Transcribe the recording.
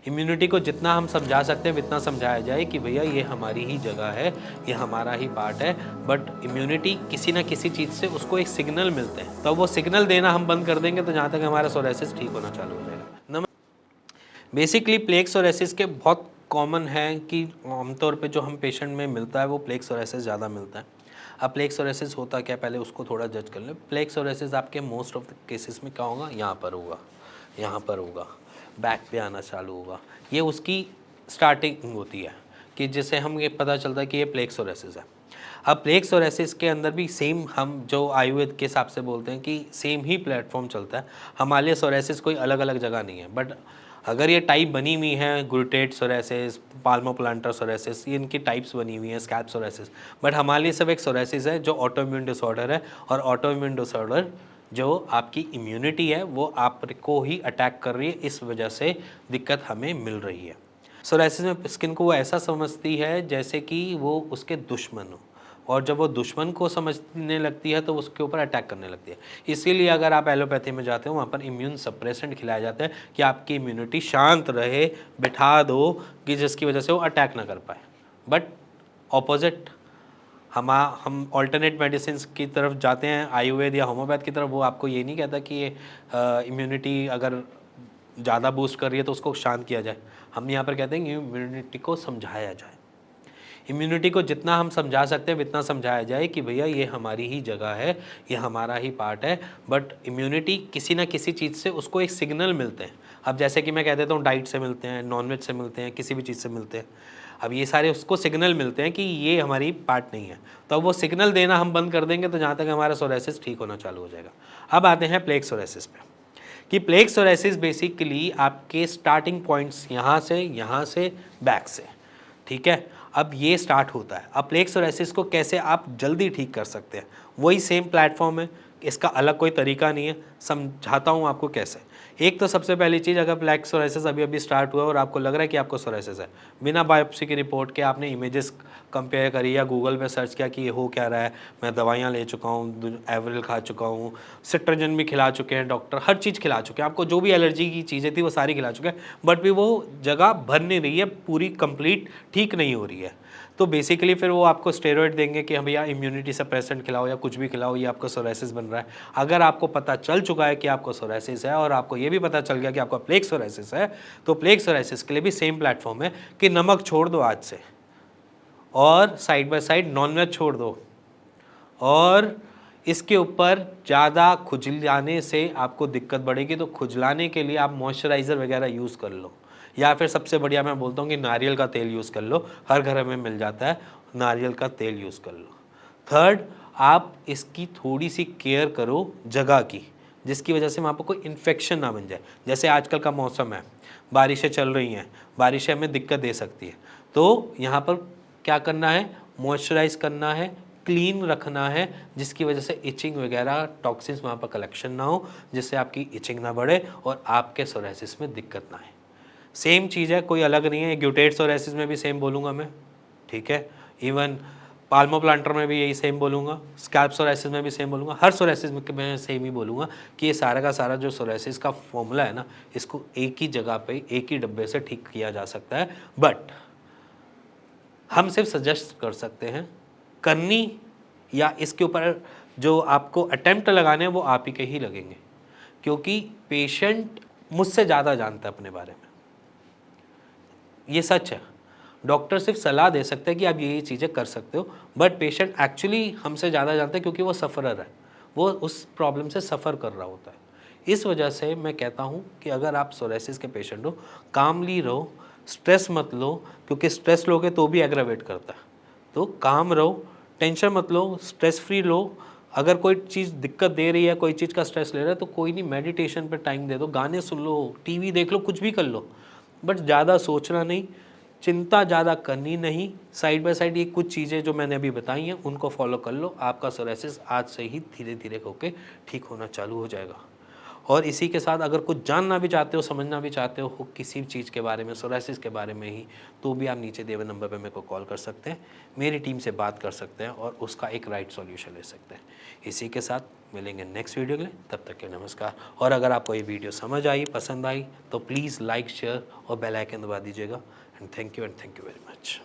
Immunity को जितना हम समझा सकते हैं उतना समझाया जाए कि भैया ये हमारी ही जगह है, ये हमारा ही पार्ट है। बट इम्यूनिटी किसी ना किसी चीज़ से उसको एक सिग्नल मिलते हैं, तो वो सिग्नल देना हम बंद कर देंगे तो जहाँ तक हमारा सोरेसिस ठीक होना चालू हो जाएगा। बेसिकली प्लेग सोरेसिस के बहुत कॉमन है कि आमतौर पे जो हम पेशेंट में मिलता है वो प्लेग सोरेसिस ज़्यादा मिलता है। अब प्लेग सोरेसिस होता क्या, पहले उसको थोड़ा जज कर लें। प्लेग सोरेसिस आपके मोस्ट ऑफ द केसेस में क्या होगा, यहाँ पर होगा, यहाँ पर होगा, बैक पे आना चालू होगा। ये उसकी स्टार्टिंग होती है कि जिससे हम ये पता चलता है कि ये प्लेग सोरेसिस है। अब प्लेग सोरेसिस के अंदर भी सेम हम जो आयुर्वेद के हिसाब से बोलते हैं कि सेम ही प्लेटफॉर्म चलता है। हमारे लिए सोरेसिस कोई अलग अलग जगह नहीं है, बट अगर ये टाइप बनी हुई है गुरुटेट सोरेसिस, पाल्मोप्लांटर सोरेसिस, ये इनकी टाइप्स बनी हुई हैं, स्कैल्प सोरेसिस, बट हमारे लिए सब एक सोरेसिस है जो ऑटोइम्यून डिसऑर्डर है। और ऑटोइम्यून डिसऑर्डर जो आपकी इम्यूनिटी है वो आपको ही अटैक कर रही है, इस वजह से दिक्कत हमें मिल रही है। सोरेसिस में स्किन को वो ऐसा समझती है जैसे कि वो उसके दुश्मन हो, और जब वो दुश्मन को समझने लगती है तो उसके ऊपर अटैक करने लगती है। इसीलिए अगर आप एलोपैथी में जाते हो वहाँ पर इम्यून सप्रेसेंट खिलाए जाते हैं कि आपकी इम्यूनिटी शांत रहे, बिठा दो कि जिसकी वजह से वो अटैक ना कर पाए। बट ऑपोजिट हम ऑल्टरनेट मेडिसिन की तरफ जाते हैं, आयुर्वेद या होम्योपैथ की तरफ, वो आपको ये नहीं कहता कि ये इम्यूनिटी अगर ज़्यादा बूस्ट कर रही है तो उसको शांत किया जाए। हम यहाँ पर कहते हैं कि इम्यूनिटी को समझाया जाए। इम्यूनिटी को जितना हम समझा सकते हैं उतना समझाया जाए कि भैया ये हमारी ही जगह है, ये हमारा ही पार्ट है। बट इम्यूनिटी किसी ना किसी चीज़ से उसको एक सिग्नल मिलते हैं। अब जैसे कि मैं कह देता हूँ डाइट से मिलते हैं, नॉनवेज से मिलते हैं, किसी भी चीज़ से मिलते हैं। अब ये सारे उसको सिग्नल मिलते हैं कि ये हमारी पार्ट नहीं है, तो अब वो सिग्नल देना हम बंद कर देंगे तो जहाँ तक हमारा सोरेसिस ठीक होना चालू हो जाएगा। अब आते हैं प्लेग सोरेसिस पे कि प्लेग सोरेसिस बेसिकली आपके स्टार्टिंग पॉइंट्स यहाँ से बैक से, ठीक है। अब ये स्टार्ट होता है। अब प्लेग सोरेसिस को कैसे आप जल्दी ठीक कर सकते हैं, वही सेम प्लेटफॉर्म है, इसका अलग कोई तरीका नहीं है। समझाता हूँ आपको कैसे। एक तो सबसे पहली चीज़, अगर प्लेग सोरेसिस अभी अभी स्टार्ट हुआ और आपको लग रहा है कि आपको सोरेसिस है, बिना बायोप्सी की रिपोर्ट के आपने इमेजेस कंपेयर करी या गूगल पे सर्च किया कि ये हो क्या रहा है, मैं दवाइयाँ ले चुका हूँ, एवरिल खा चुका हूँ, सिट्राजिन भी खिला चुके हैं डॉक्टर, हर चीज़ खिला चुके हैं, आपको जो भी एलर्जी की चीज़ें थी वो सारी खिला चुके हैं, बट भी वो जगह भर नहीं रही है, पूरी कंप्लीट ठीक नहीं हो रही है। तो बेसिकली फिर वो आपको स्टेरॉइड देंगे कि हम भैया इम्यूनिटी सप्रेसेंट खिलाओ या कुछ भी खिलाओ, ये आपको सोरेसिस बन रहा है। अगर आपको पता चल चुका है कि आपको सोरेसिस है और आपको ये भी पता चल गया कि आपका प्लेग सोरेसिस है, तो प्लेग सोरेसिस के लिए भी सेम प्लेटफॉर्म है कि नमक छोड़ दो आज से, और साइड बाय साइड नॉनवेज छोड़ दो, और इसके ऊपर ज़्यादा खुजलाने से आपको दिक्कत बढ़ेगी, तो खुजलाने के लिए आप मॉइस्चराइज़र वगैरह यूज़ कर लो, या फिर सबसे बढ़िया मैं बोलता हूँ कि नारियल का तेल यूज़ कर लो, हर घर में मिल जाता है, नारियल का तेल यूज़ कर लो। थर्ड, आप इसकी थोड़ी सी केयर करो जगह की, जिसकी वजह से वहाँ पर कोई इन्फेक्शन ना बन जाए। जैसे आजकल का मौसम है, बारिशें चल रही हैं, बारिशें हमें दिक्कत दे सकती है, तो यहाँ पर क्या करना है, मॉइस्चराइज़ करना है, क्लीन रखना है, जिसकी वजह से इचिंग वगैरह टॉक्सिन्स वहाँ पर कलेक्शन ना हो, जिससे आपकी इचिंग ना बढ़े और आपके सोरेसिस में दिक्कत ना आए। सेम चीज़ है, कोई अलग नहीं है। ग्यूटेट सोरेसिस में भी सेम बोलूँगा मैं, ठीक है। इवन पाल्मोप्लांटर में भी यही सेम बोलूँगा, स्कैल्प सोरेसिस में भी सेम बोलूँगा, हर सोरेसिस में मैं सेम ही बोलूँगा कि ये सारा का सारा जो सोरेसिस का फॉर्मूला है ना, इसको एक ही जगह पे एक ही डब्बे से ठीक किया जा सकता है। बट हम सिर्फ सजेस्ट कर सकते हैं, करनी या इसके ऊपर जो आपको अटेम्प्ट लगाने हैं वो आप ही के ही लगेंगे, क्योंकि पेशेंट मुझसे ज़्यादा जानता है अपने बारे में, ये सच है। डॉक्टर सिर्फ सलाह दे सकते हैं कि आप ये चीज़ें कर सकते हो, बट पेशेंट एक्चुअली हमसे ज़्यादा जानता है, क्योंकि वो सफ़रर है, वो उस प्रॉब्लम से सफ़र कर रहा होता है। इस वजह से मैं कहता हूँ कि अगर आप सोरेसिस के पेशेंट हो, कामली रहो, स्ट्रेस मत लो, क्योंकि स्ट्रेस लोगे तो भी एग्रावेट करता है। तो काम रहो, टेंशन मत लो, स्ट्रेस फ्री लो। अगर कोई चीज़ दिक्कत दे रही है, कोई चीज़ का स्ट्रेस ले रहा है, तो कोई नहीं, मेडिटेशन पे टाइम दे दो, गाने सुन लो, टीवी देख लो, कुछ भी कर लो, बट ज़्यादा सोचना नहीं, चिंता ज़्यादा करनी नहीं। साइड बाय साइड ये कुछ चीज़ें जो मैंने अभी बताई हैं उनको फॉलो कर लो, आपका सोरेसिस आज से ही धीरे धीरे होके ठीक होना चालू हो जाएगा। और इसी के साथ अगर कुछ जानना भी चाहते हो, समझना भी चाहते हो किसी भी चीज़ के बारे में, सोरासिस के बारे में ही, तो भी आप नीचे दिए हुए नंबर पे मेरे को कॉल कर सकते हैं, मेरी टीम से बात कर सकते हैं और उसका एक राइट सॉल्यूशन ले सकते हैं। इसी के साथ मिलेंगे नेक्स्ट वीडियो के लिए, तब तक के नमस्कार। और अगर आपको ये वीडियो समझ आई, पसंद आई, तो प्लीज़ लाइक, शेयर और बेल आइकन दबा दीजिएगा। And thank you very much.